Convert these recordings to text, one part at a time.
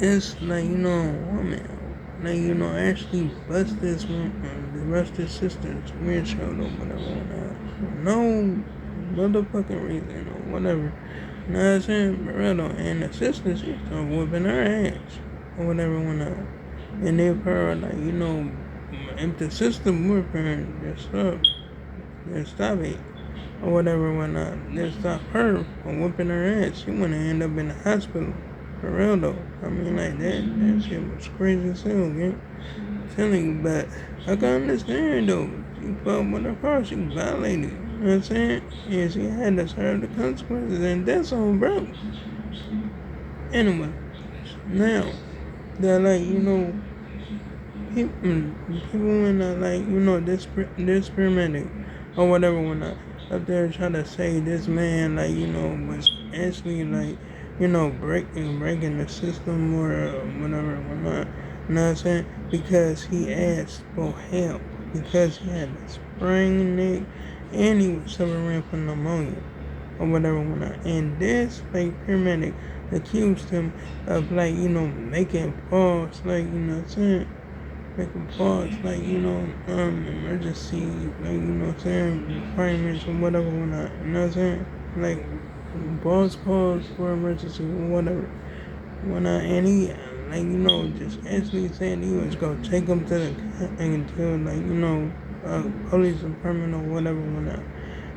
it's like, actually bust this one, bust this sister's windshield or whatever. No motherfucking reason or whatever. You know what I'm saying? For real though. And the sister, she started whooping her ass or whatever went on. And they her like, if the sister whooping her, just stop it or whatever whatnot. Just stop her from whooping her ass. She wanna end up in the hospital. For real though. I mean like that shit was crazy as hell, man. I'm telling you, but I can understand though. She fucked with her car, she violated. You know what I'm saying? And she had to serve the consequences, and that's on bro. Anyway, now that people when this paramedic or whatever when up there trying to say this man was actually breaking the system or whatever whatnot. You know what I'm saying? Because he asked for help because he had a sprained neck and he was suffering from pneumonia or whatever whatnot. And this paramedic accused him of making false what I'm saying, making false emergency what I'm saying, requirements or whatever whatnot. You know what I'm saying? Like false calls for emergency or whatever. And he just actually said he was gonna take him to the police department or whatever whatnot.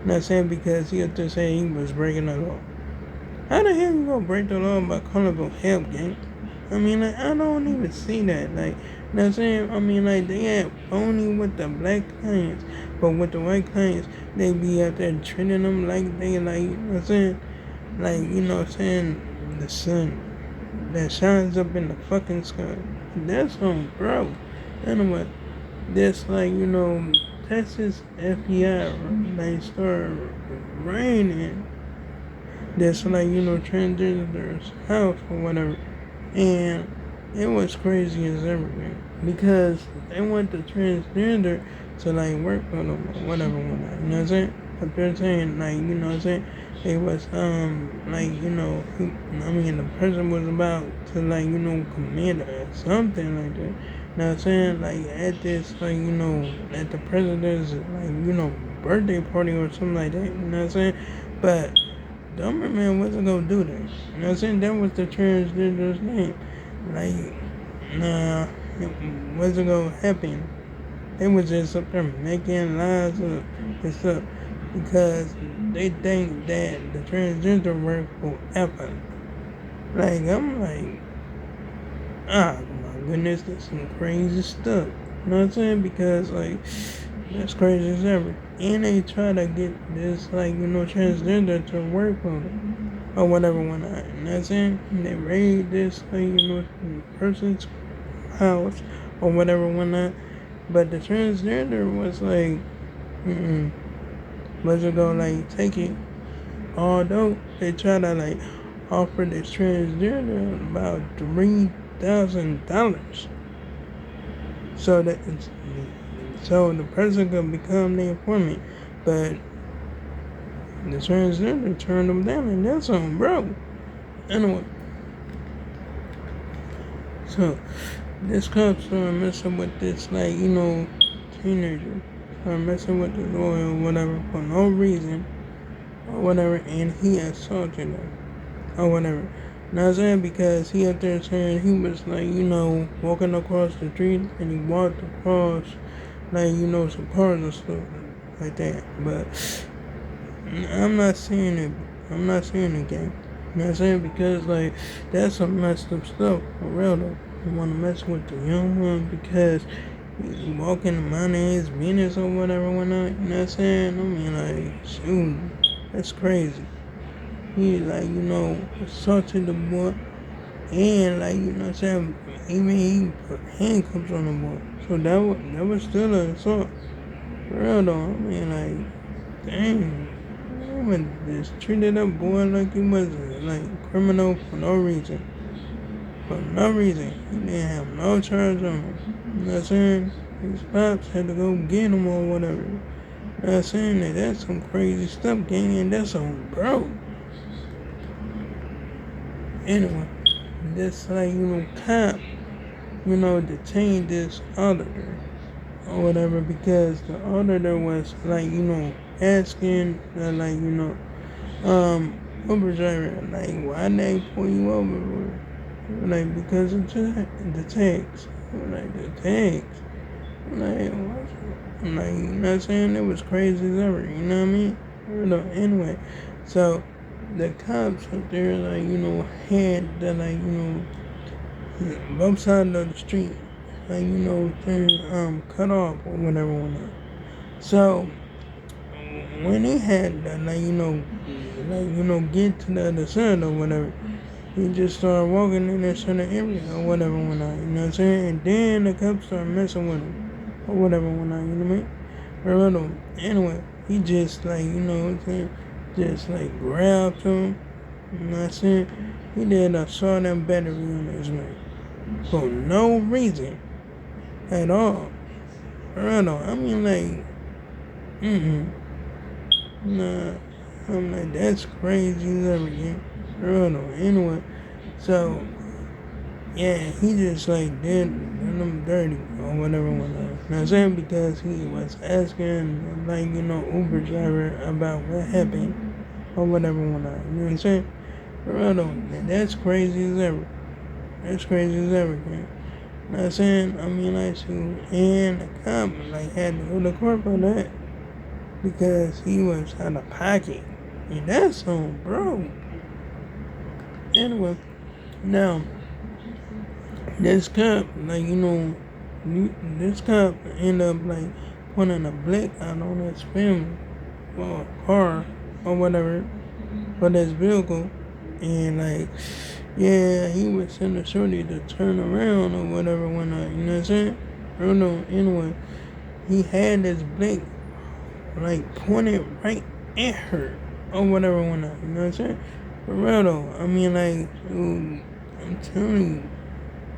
Not saying because he had to say he was breaking the law. How the hell you gonna break the law by calling for help, gang? I mean, I don't even see that. You know what I'm saying? I mean, they had phony with the black clients, but with the white clients, they be out there treating them like they, you know what I'm saying? What I'm saying? The sun that shines up in the fucking sky. That's on, bro. Anyway, this, Texas FBI, started raining this transgender's house or whatever, and it was crazy as everything because they want the transgender to work for them or whatever you know what I'm saying? But they're saying you know what I'm saying, it was the person was about to commit or something like that. You know what I'm saying? At this at the president's birthday party or something like that, you know what I'm saying? But Dumber Man wasn't gonna do that. You know what I'm saying? That was the transgender's name. Nah, it wasn't gonna happen. They was just up there making lies up and stuff because they think that the transgender work forever. I'm my goodness, that's some crazy stuff. You know what I'm saying? Because that's crazy as ever. And they try to get this transgender to work for them or whatever whatnot. You know what I'm saying? And they raid this person's house or whatever whatnot. But the transgender was wasn't gonna take it. Although they try to offer this transgender about $3,000 so that the person could become the informant, but the transgender turned them down, and that's on bro. Anyway, so this cop started messing with this teenager, started messing with the lawyer or whatever for no reason or whatever, and he assaulted her or whatever. Now I'm saying because he up there saying he was walking across the street and he walked across some cars and stuff like that. But I'm not seeing it. I'm not seeing it, gang. You know what I'm saying? Because that's some messed up stuff for real though. You wanna mess with the young one because he's walking and minding his business or whatever whatnot. You know what I'm saying? I mean shoot, that's crazy. He assaulted the boy and you know what I'm saying, even he put handcuffs on the boy. So that was still an assault. For real though, I mean dang. I would just treated that boy like he was a criminal for no reason. For no reason. He didn't have no charge on him. You know what I'm saying? His pops had to go get him or whatever. You know what I'm saying? That's some crazy stuff, gang, and that's on bro. Anyway, this like, cop, detained this auditor or whatever because the auditor was like, asking like, Uber driver, like, why they pull you over? Like, because of the tax. Like, the tax. Like, what? Like, you know what I'm saying? It was crazy as ever, you know what I mean? Anyway, so the cops up there, like, had the, like, both sides of the street, like, cut off or whatever. So, when they had that, like, get to the other side or whatever, he just started walking in that certain area or whatever you know what I'm saying? And then the cops started messing with him or whatever you know what I mean? Anyway, he just like, just like grabbed him, you know what I'm saying? He did a salt and battery on his man for no reason at all. I mean, like, nah, I'm like, that's crazy as everything. Anyway, so, yeah, he just like did them dirty or whatever. You know what I'm saying? Because he was asking, like, Uber driver about what happened or whatever. You know what I'm saying? That's crazy as ever. That's crazy as everything. You know what I'm saying? I mean, like, shoot, and the cop, like, had to go to court for that because he was out of pocket. And that's on bro. Anyway, now, this cop, like, this cop end up, like, putting a blackout on his film or a car or whatever for this vehicle. And, like, yeah, he was sending Shorty to turn around or whatever when you know what I'm saying? I don't know. Anyway, he had this blick, like, pointed right at her or whatever when you know what I'm saying? For real though, I mean, like, I'm telling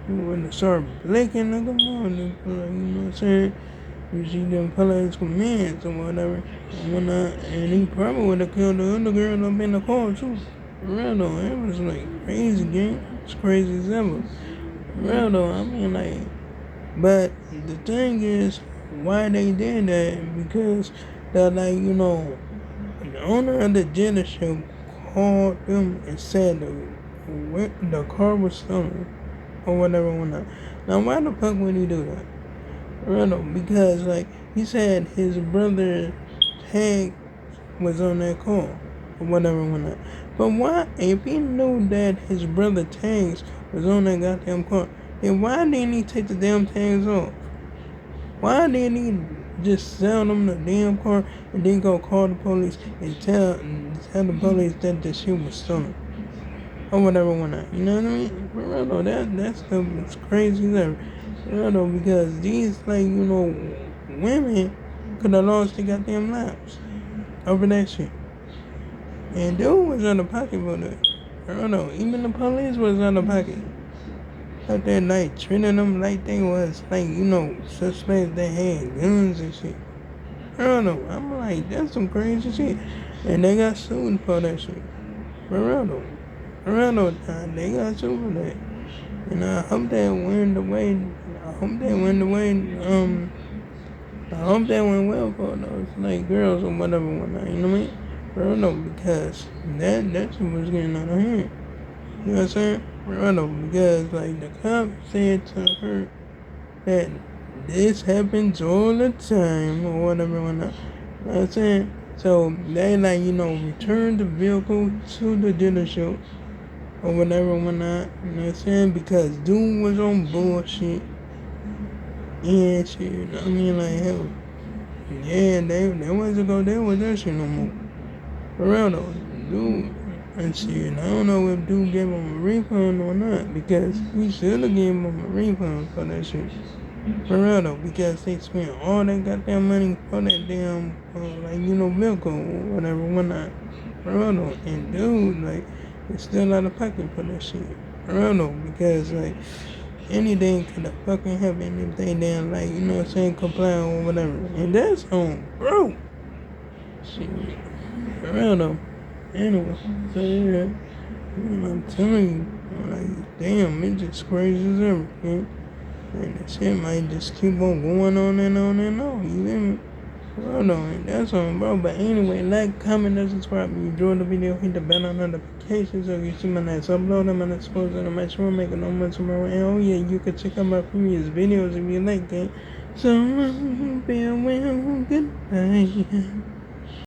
you, when they start blinking, look at them, like, you know what I'm saying? You see them follow his commands or whatever, and whatnot, and he probably would have killed the other girl up in the car too. For real though, it was like crazy, gang. It's crazy as ever. For real though, I mean, like, but the thing is, why they did that, because the, like, the owner of the dealership called them and said the car was stolen or whatever whatnot. Now, why the fuck would he do that? Because, like, he said his brother tag was on that car or whatever whatnot. But why, if he knew that his brother tags was on that goddamn car, then why didn't he take the damn tags off? Why didn't he just sell them the damn car and then go call the police and tell the police that the shit was stolen? Or whatever whatnot. You know what I mean? For real though, that stuff is crazy as ever. For real though, because these, like, women could have lost their goddamn lives over that shit. And dude was out of pocket for that. I don't know, even the police was out of pocket. Out there, like, treating them like they was, like, suspects that had guns and shit. I don't know, I'm like, that's some crazy shit. And they got sued for that shit. For real though. Around no time, they got sued for that. And I hope they win the way. I hope they win the way. I hope that went well for those, like, girls or whatever whatnot. You know what I mean? Bro, no, because that shit was getting out of hand. You know what I'm saying? Bro, no, because, like, the cop said to her that this happens all the time or whatever whatnot. You know what I'm saying? So they, like, returned the vehicle to the dealership or whatever whatnot, you know what I'm saying? Because dude was on bullshit and shit. I mean, like, hell, yeah, they wasn't gonna deal with that shit no more. For real though, dude, and shit, I don't know if dude gave him a refund or not, because he should have gave him a refund for that shit. For real though, because they spent all that goddamn money for that damn, vehicle or whatever whatnot. For real though, and dude, like, it's still out of pocket for that shit. I don't know, because, like, anything could have fucking happened if they didn't, like, comply or whatever. And that's on bro. Shit. I don't know. Anyway, so yeah, I'm telling you, Like, damn, it just crazy as everything. And the shit might just keep on going on and on and on. You feel me? Hold on, that's on, bro. But anyway, like, comment, and subscribe. If you enjoyed the video, hit the bell on notifications so you see my next upload and my next post. And I'm sure I'm making no more tomorrow. And oh yeah, you can check out my previous videos if you like it. So farewell, goodbye.